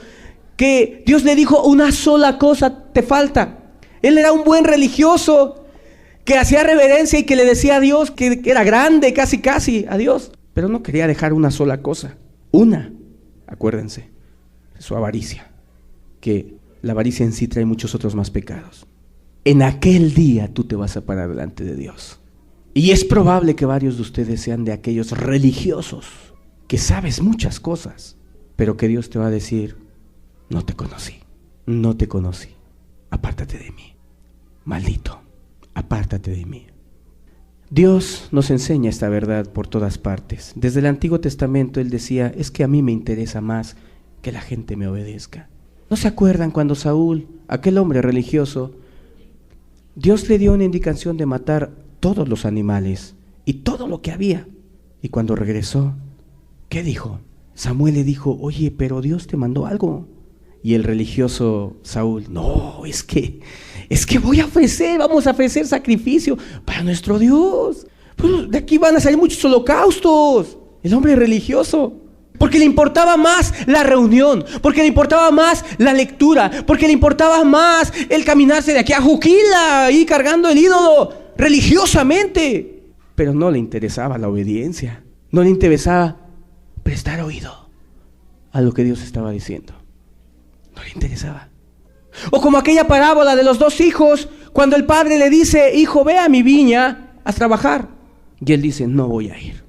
Speaker 1: Que Dios le dijo, una sola cosa te falta. Él era un buen religioso que hacía reverencia y que le decía a Dios que era grande, casi a Dios, pero no quería dejar una sola cosa. Acuérdense, su avaricia, que la avaricia en sí trae muchos otros más pecados. En aquel día tú te vas a parar delante de Dios. Y es probable que varios de ustedes sean de aquellos religiosos que sabes muchas cosas, pero que Dios te va a decir, no te conocí, apártate de mí, maldito. Apártate de mí. Dios nos enseña esta verdad por todas partes. Desde el Antiguo Testamento Él decía, es que a mí me interesa más que la gente me obedezca. ¿No se acuerdan cuando Saúl, aquel hombre religioso, Dios le dio una indicación de matar todos los animales y todo lo que había? Y cuando regresó, ¿qué dijo? Samuel le dijo, oye, pero Dios te mandó algo. Y el religioso Saúl, no, es que vamos a ofrecer sacrificio para nuestro Dios. Pues de aquí van a salir muchos holocaustos. El hombre religioso, porque le importaba más la reunión, porque le importaba más la lectura, porque le importaba más el caminarse de aquí a Juquila, ahí cargando el ídolo religiosamente. Pero no le interesaba la obediencia, no le interesaba prestar oído a lo que Dios estaba diciendo. No le interesaba. O como aquella parábola de los 2 hijos, cuando el padre le dice, hijo, ve a mi viña a trabajar. Y él dice, no voy a ir.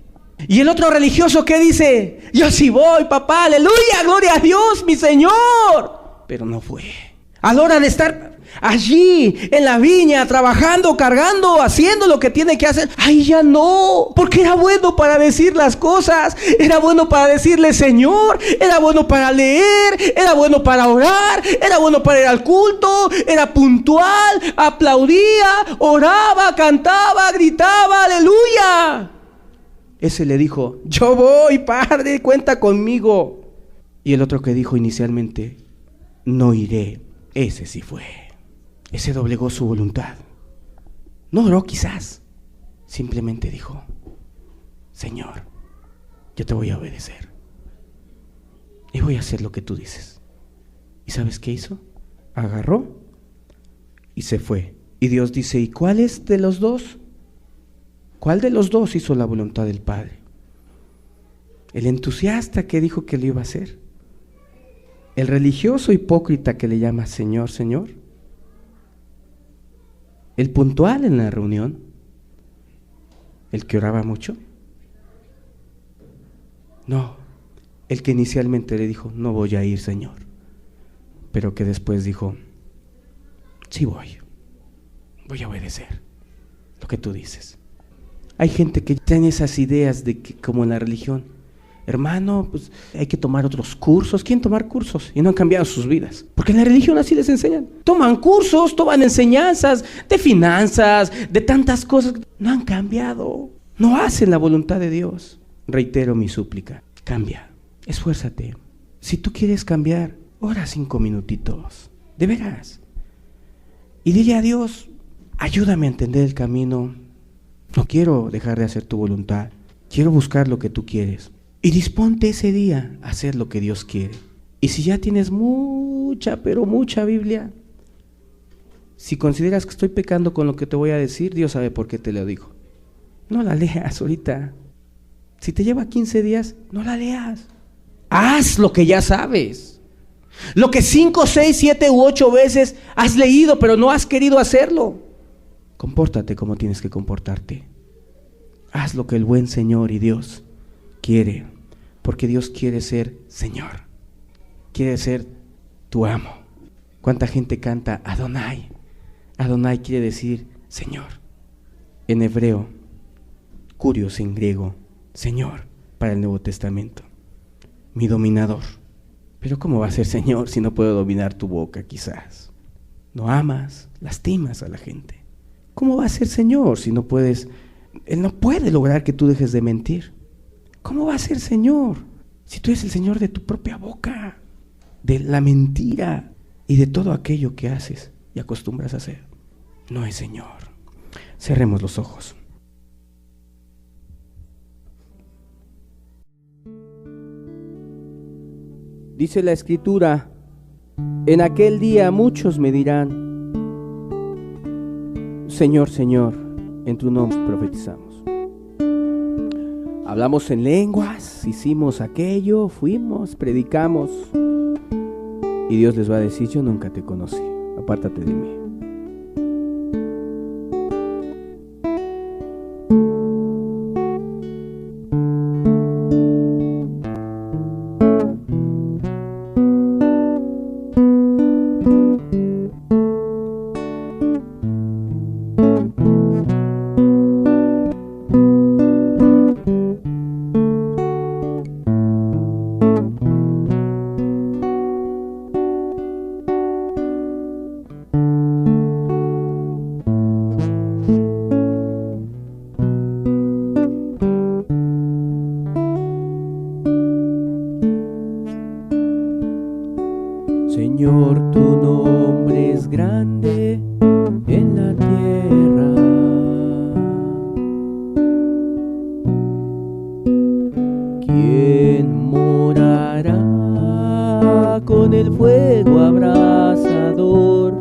Speaker 1: Y el otro religioso, ¿qué dice? Yo sí voy, papá, aleluya, gloria a Dios, mi Señor. Pero no fue. A la hora de estar allí en la viña, trabajando, cargando, haciendo lo que tiene que hacer, ahí ya no, porque era bueno para decir las cosas, era bueno para decirle Señor, era bueno para leer, era bueno para orar, era bueno para ir al culto, era puntual, aplaudía, oraba, cantaba, gritaba, aleluya. Ese le dijo, yo voy, Padre, cuenta conmigo. Y el otro que dijo inicialmente, no iré. Ese sí fue. Ese doblegó su voluntad. No oró quizás. Simplemente dijo: Señor, yo te voy a obedecer. Y voy a hacer lo que tú dices. ¿Y sabes qué hizo? Agarró y se fue. Y Dios dice: ¿y cuál es de los dos? ¿Cuál de los dos hizo la voluntad del Padre? ¿El entusiasta que dijo que lo iba a hacer? ¿El religioso hipócrita que le llama Señor, Señor? ¿El puntual en la reunión? ¿El que oraba mucho? No, el que inicialmente le dijo: no voy a ir, Señor, pero que después dijo: sí voy a obedecer lo que tú dices. Hay gente que tiene esas ideas de que, como en la religión, hermano, pues hay que tomar otros cursos. ¿Quieren tomar cursos? Y no han cambiado sus vidas, porque en la religión así les enseñan. Toman cursos, toman enseñanzas de finanzas, de tantas cosas. No han cambiado, no hacen la voluntad de Dios. Reitero mi súplica: cambia, esfuérzate. Si tú quieres cambiar, ora 5 minutitos, de veras, y dile a Dios: ayúdame a entender el camino. No quiero dejar de hacer tu voluntad, quiero buscar lo que tú quieres. Y disponte ese día a hacer lo que Dios quiere. Y si ya tienes mucha, pero mucha Biblia, si consideras que estoy pecando con lo que te voy a decir, Dios sabe por qué te lo digo. No la leas ahorita. Si te lleva 15 días, no la leas. Haz lo que ya sabes. Lo que 5, 6, 7 u 8 veces has leído, pero no has querido hacerlo. Compórtate como tienes que comportarte. Haz lo que el buen Señor y Dios quiere, porque Dios quiere ser Señor, quiere ser tu amo. ¿Cuánta gente canta Adonai? Adonai quiere decir Señor. En hebreo, Kurios en griego, Señor para el Nuevo Testamento, mi dominador. Pero ¿cómo va a ser Señor si no puedo dominar tu boca quizás? No amas, lastimas a la gente. ¿Cómo va a ser Señor si no puedes? Él no puede lograr que tú dejes de mentir. ¿Cómo va a ser Señor si tú eres el Señor de tu propia boca, de la mentira y de todo aquello que haces y acostumbras a hacer? No es Señor. Cerremos los ojos. Dice la Escritura: en aquel día muchos me dirán: Señor, Señor, en tu nombre profetizamos. Hablamos en lenguas, hicimos aquello, fuimos, predicamos. Y Dios les va a decir: yo nunca te conocí, apártate de mí. Señor, tu nombre es grande en la tierra. ¿Quién morará con el fuego abrasador?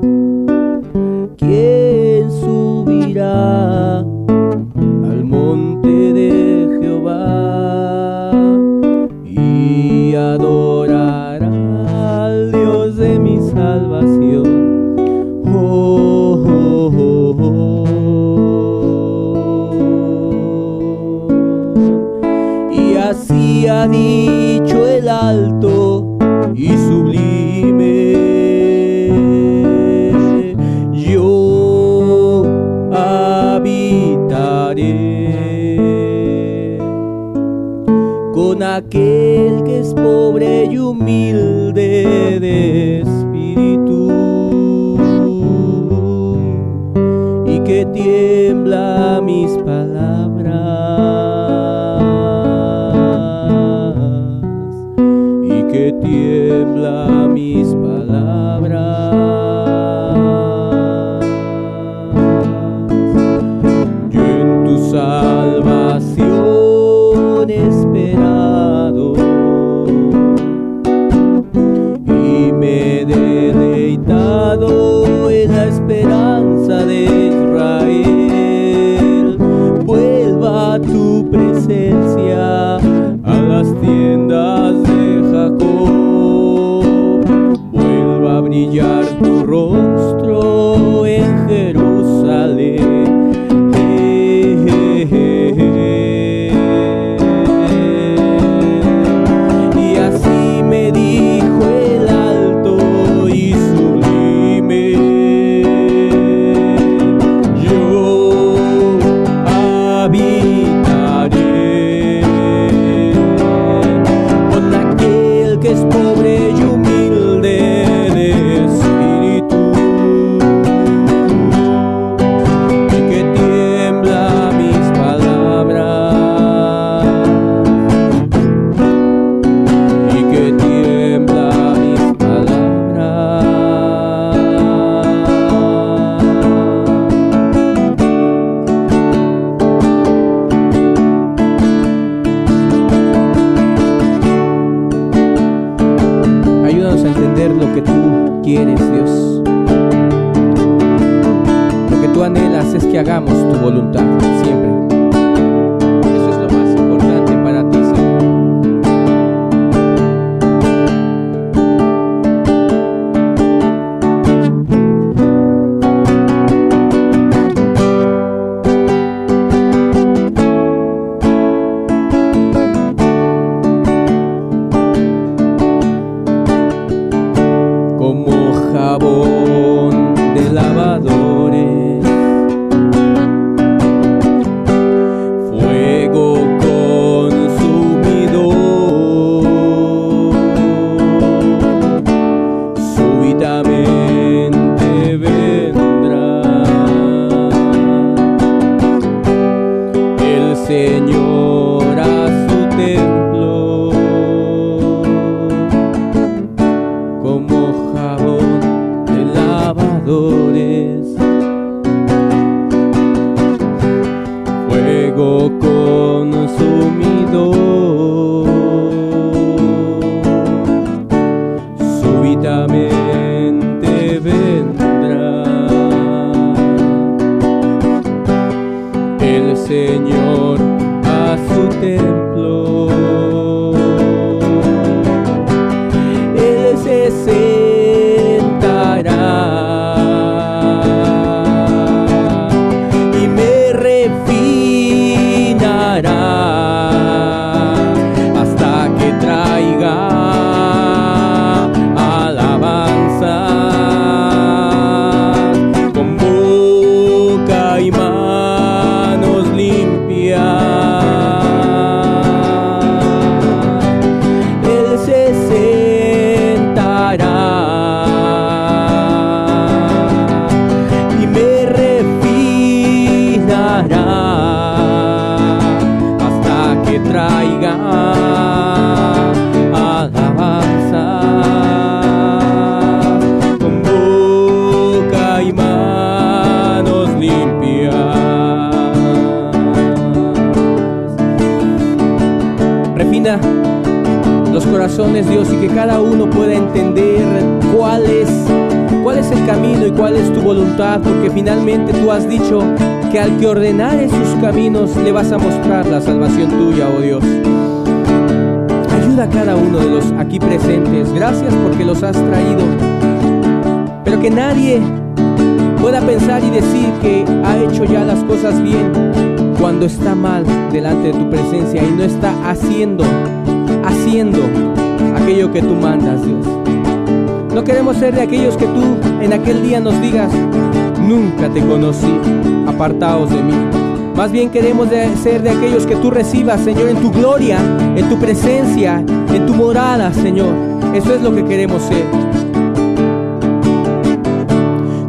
Speaker 1: ¿Quién subirá al monte de Jehová y adorará al Dios de mi salvación? Oh, oh, oh, oh. Y así ha dicho el alto y sublime: yo habitaré con aquel que es pobre y humilde de espíritu, y que tiembla mis palabras. esperanza de Israel. Vuelva a tu presencia a las tiendas de Jacob. Vuelva a brillar tu rostro en Jerusalén. Y así me dijo el alto y sublime: yo habitaré con aquel que es pobre y humilde de espíritu, y que tiembla mis palabras, y que tiembla mis palabras. Ayúdanos a entender lo que tú quieres, Dios. Lo que tú anhelas es que hagamos tu voluntad siempre. Eso es lo más importante para ti, Señor. Como jabón de lavadores, fuego consumidor, súbitamente vendrá el Señor a su templo, como jabón de lavadores, fuego consumidor, súbitamente vendrá el Señor a su templo. Él se sentará y me refinará hasta que traiga alabanzas con boca y manos limpias. Él se sentará y me refinará hasta que traiga alabanzas con boca y manos limpias. Refina los corazones, Dios, y que cada uno pueda entender cuál es el camino y cuál es tu voluntad, porque finalmente tú has dicho que al que ordenare sus caminos le vas a mostrar la salvación tuya, oh Dios. Ayuda a cada uno de los aquí presentes. Gracias porque los has traído, pero que nadie pueda pensar y decir que ha hecho ya las cosas bien cuando está mal delante de tu presencia y no está haciendo aquello que tú mandas, Dios. No queremos ser de aquellos que tú en aquel día nos digas: nunca te conocí, apartaos de mí. Más bien queremos ser de aquellos que tú recibas, Señor, en tu gloria, en tu presencia, en tu morada, Señor. Eso es lo que queremos ser.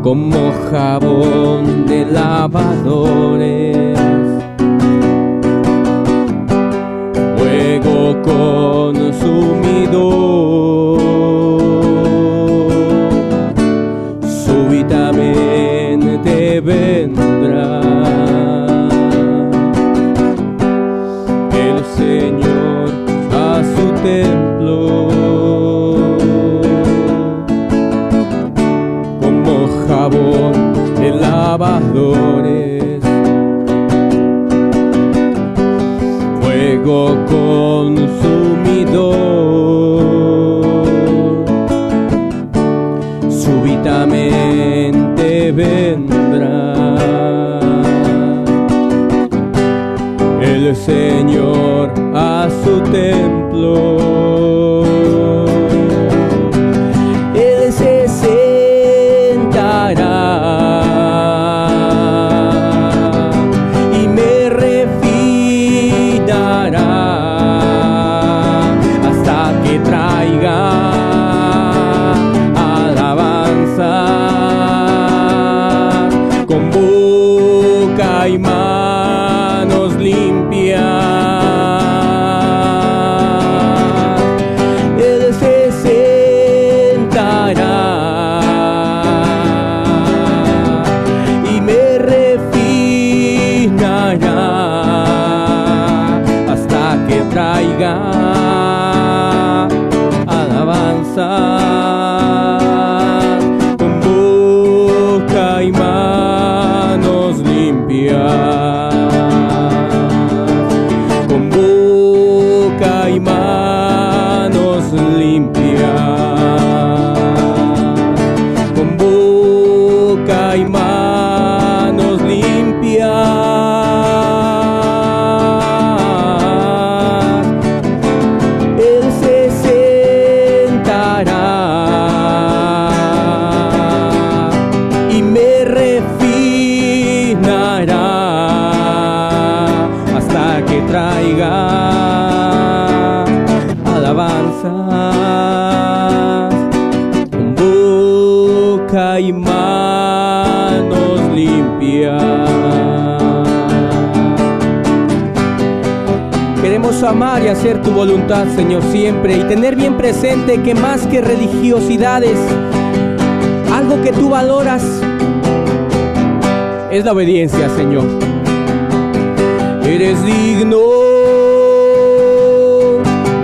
Speaker 1: Como jabón de lavadores, fuego consumidor, súbitamente vendrá el Señor a su templo, como jabón
Speaker 2: alabadores. Fuego consumidor, súbitamente vendrá el Señor a su templo. Él se sentará y me refinará hasta que traiga alabanza con boca y manos limpias. Él se sentará y me refinará hasta que traiga alabanza con boca y manos limpias. Con boca y manos limpias. Con boca y manos limpias. Él se sentará y me refinará hasta que traiga alabanzas con boca y manos limpias. Queremos amar y hacer tu voluntad, Señor, siempre, y tener bien presente que más que religiosidades, algo que tú valoras es la obediencia, Señor. Eres digno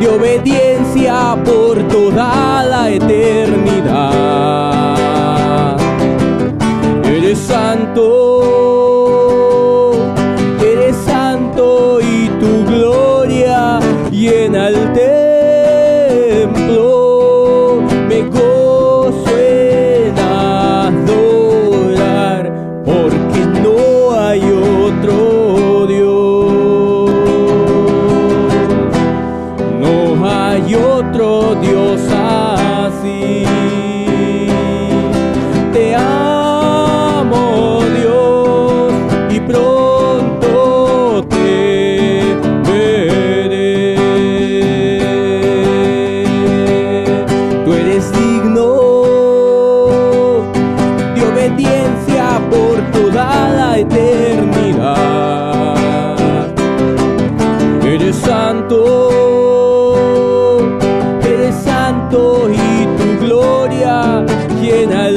Speaker 2: de obediencia por toda la eternidad. Eres santo y tu gloria llena el templo. Me gozo en adorar porque no hay otro Dios. No hay otro Dios así. Te amo, Dios, y pronto te veré. Tú eres digno de obediencia por toda la eternidad. Eres santo y tu gloria llena el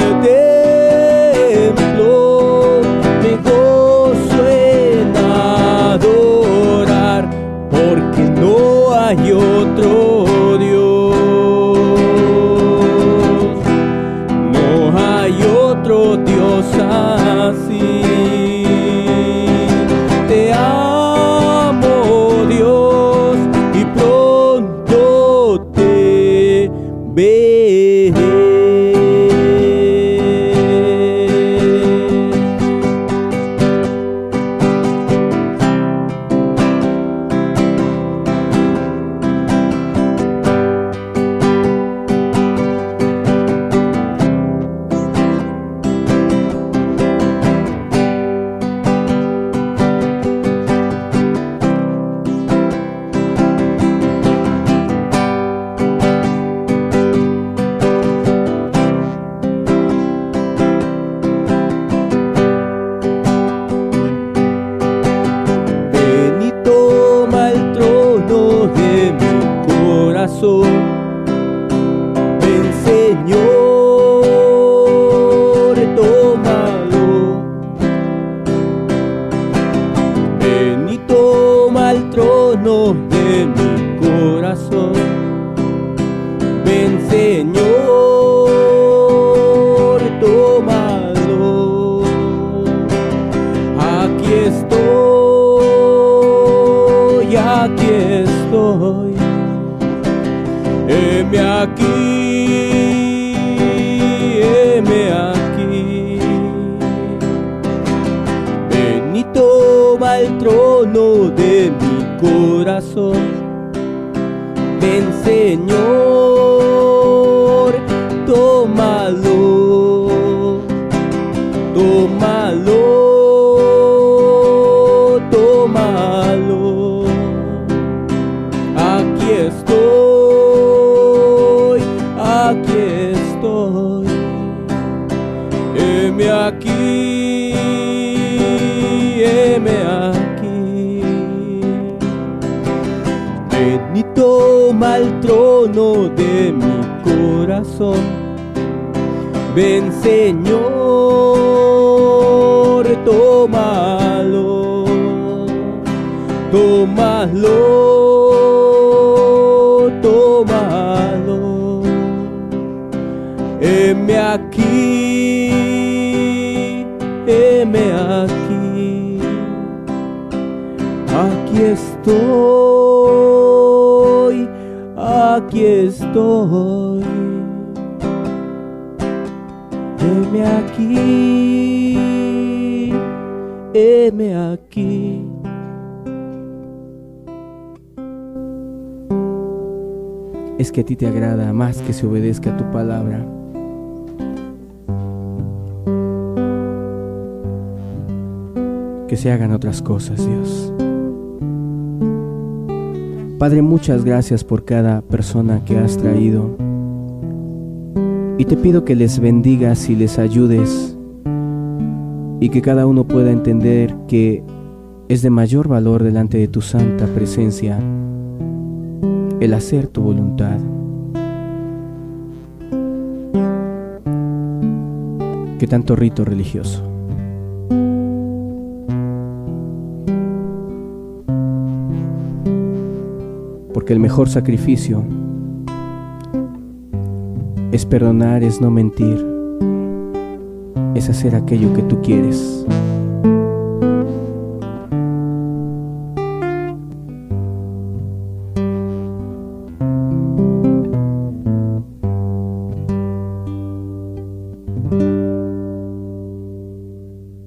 Speaker 2: templo. Me gozo en adorar porque no hay otro Dios. No hay otro Dios así. Te amo, Dios, y pronto te veré. corazón. Ven, Señor, tómalo, tómalo, tómalo. Aquí estoy, aquí estoy. Heme aquí, heme aquí. Ven y toma el trono de mi corazón. Ven, Señor, tómalo, tómalo, tómalo. Heme aquí, heme aquí. Aquí estoy, aquí estoy. Heme aquí, heme aquí. Es que a ti te agrada más que se obedezca a tu palabra. Que se hagan otras cosas, Dios. Padre, muchas gracias por cada persona que has traído. Y te pido que les bendigas y les ayudes, y que cada uno pueda entender que es de mayor valor delante de tu santa presencia el hacer tu voluntad. Que tanto rito religioso. Porque el mejor sacrificio es perdonar, es no mentir, es hacer aquello que tú quieres.